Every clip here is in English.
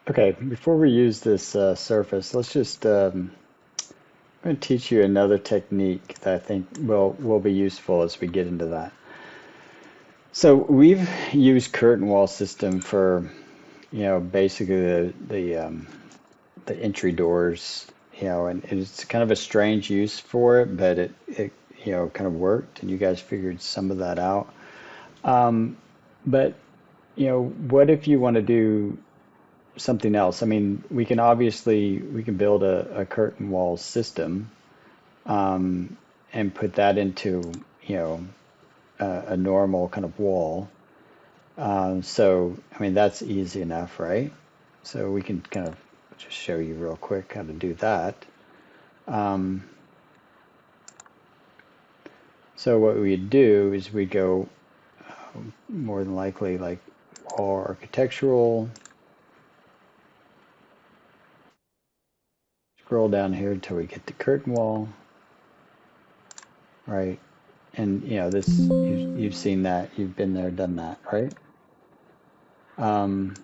Okay, before we use this surface, let's just I'm going to teach you another technique that I think will be useful as we get into that. So we've used curtain wall system for basically the entry doors, and it's kind of a strange use for it, but it kind of worked, and you guys figured some of that out. But what if you want to do something else? I mean, we can build a curtain wall system and put that into you know a normal kind of wall. So I mean that's easy enough, right? So we can kind of just show you real quick how to do that. Um, so what we do is we go more than likely like wall architectural, scroll down here until we get to curtain wall, right? And this you've seen that, you've been there, done that, right? Um,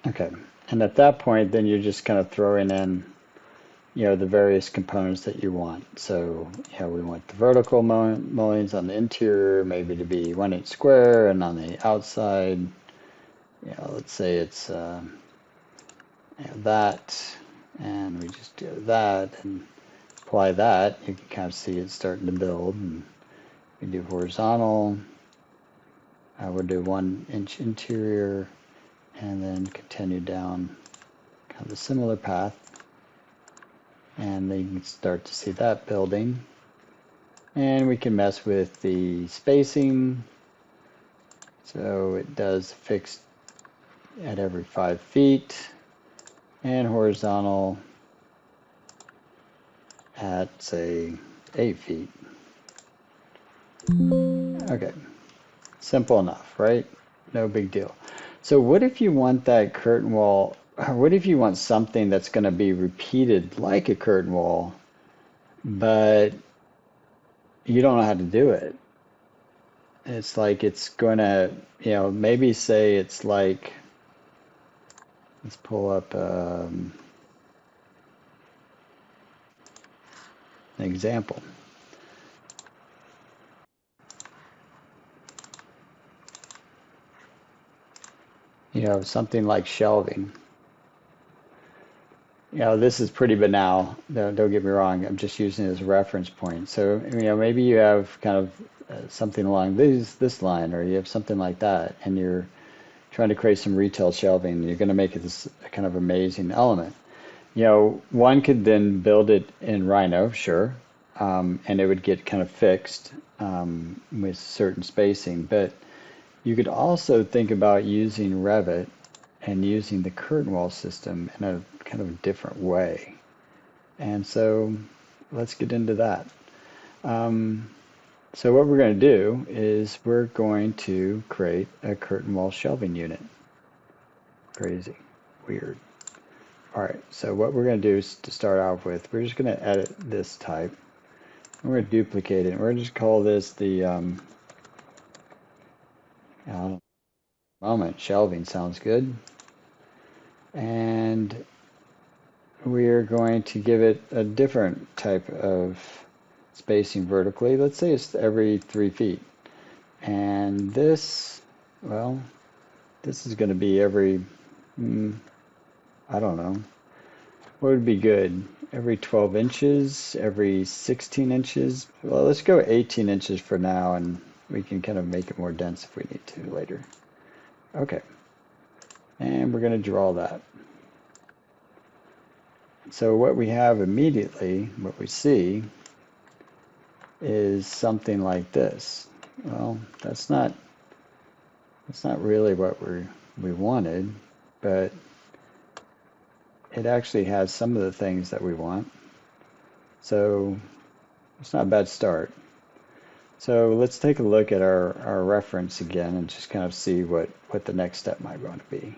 okay. And at that point, then you're just kind of throwing in, the various components that you want. So, we want the vertical mullions on the interior, maybe to be 1 inch square, and on the outside, let's say it's that, and we just do that and apply that. You can kind of see it starting to build. And we do horizontal. We'll do 1 inch interior, and then continue down kind of a similar path. And then you can start to see that building. And we can mess with the spacing. So it does fixed at every 5 feet and horizontal at, say, 8 feet. Okay, simple enough, right? No big deal. So what if you want that curtain wall, or what if you want something that's going to be repeated like a curtain wall, but you don't know how to do it? It's like it's going to, maybe say it's like, let's pull up an example. Something like shelving. This is pretty banal. Don't get me wrong. I'm just using it as a reference point. So, maybe you have kind of something along this line, or you have something like that, and you're trying to create some retail shelving. And you're going to make it this kind of amazing element. One could then build it in Rhino, sure, and it would get kind of fixed with certain spacing. But you could also think about using Revit and using the curtain wall system in a kind of different way. And so let's get into that. Um, so what we're going to do is we're going to create a curtain wall shelving unit. Crazy, weird. All right, so what we're going to do is to start off with, we're just going to edit this type. We're going to duplicate it. We're going to just call this the moment shelving. Sounds good. And we're going to give it a different type of spacing vertically. Let's say it's every 3 feet. And this, well, this is going to be every, I don't know, what would be good? Every 12 inches, every 16 inches. Well, let's go 18 inches for now, and we can kind of make it more dense if we need to later. Okay, and we're going to draw that. So what we have immediately, what we see, is something like this. Well, that's not really what we wanted, but it actually has some of the things that we want. So it's not a bad start. So let's take a look at our reference again and just kind of see what the next step might want to be.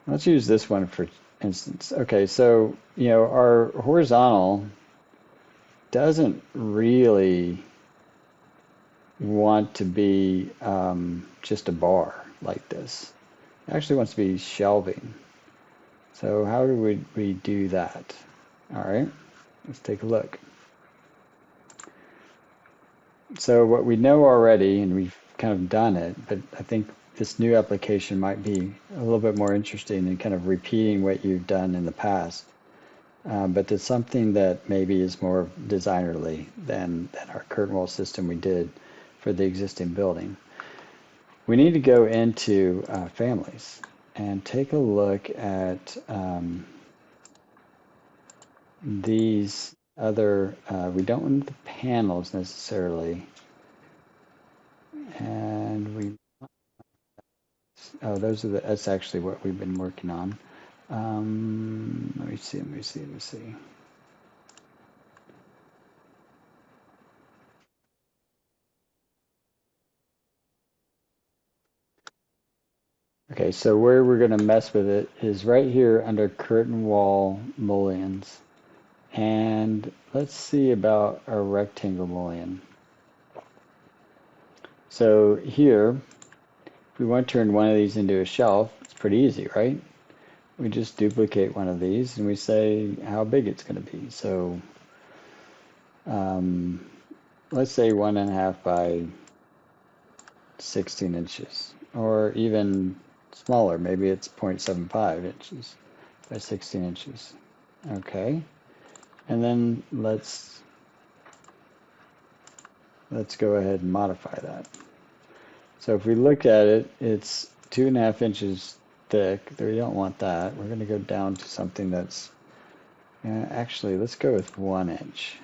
Let's use this one for instance. Okay, so our horizontal doesn't really want to be just a bar like this. It actually wants to be shelving. So how do we do that? All right, let's take a look. So what we know already, and we've kind of done it, but I think this new application might be a little bit more interesting in kind of repeating what you've done in the past. But it's something that maybe is more designerly than our curtain wall system we did for the existing building. We need to go into families and take a look at these other, we don't want the panels necessarily, and that's actually what we've been working on. Let me see. Okay, so where we're going to mess with it is right here under curtain wall mullions. And let's see about our rectangle mullion. So here, if we want to turn one of these into a shelf, it's pretty easy, right? We just duplicate one of these and we say how big it's going to be. So let's say 1.5 by 16 inches, or even smaller. Maybe it's 0.75 inches by 16 inches. Okay, and then let's go ahead and modify that. So if we look at it, it's 2.5 inches thick. We don't want that. We're going to go down to something that's actually, let's go with 1 inch.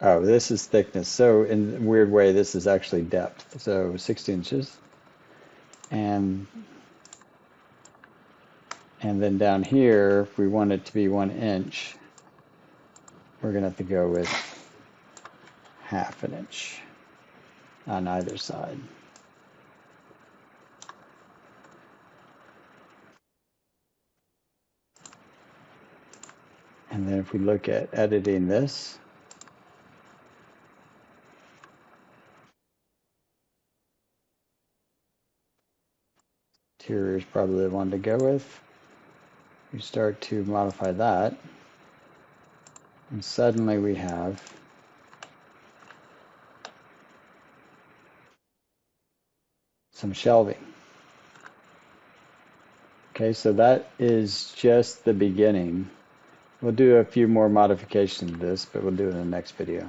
Oh, this is thickness. So in a weird way, this is actually depth. So 6 inches. And then down here, if we want it to be 1 inch, we're going to have to go with 1/2 inch on either side. And then if we look at editing this, interior is probably the one to go with. We start to modify that, and suddenly we have some shelving. Okay, so that is just the beginning. We'll do a few more modifications to this, but we'll do it in the next video.